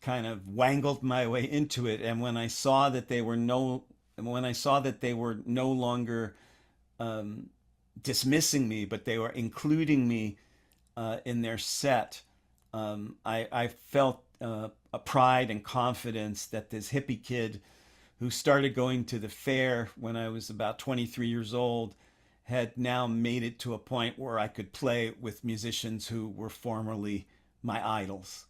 kind of wangled my way into it. And when I saw that they were no longer dismissing me, but they were including me in their set, I felt a pride and confidence that this hippie kid who started going to the fair when I was about 23 years old had now made it to a point where I could play with musicians who were formerly my idols.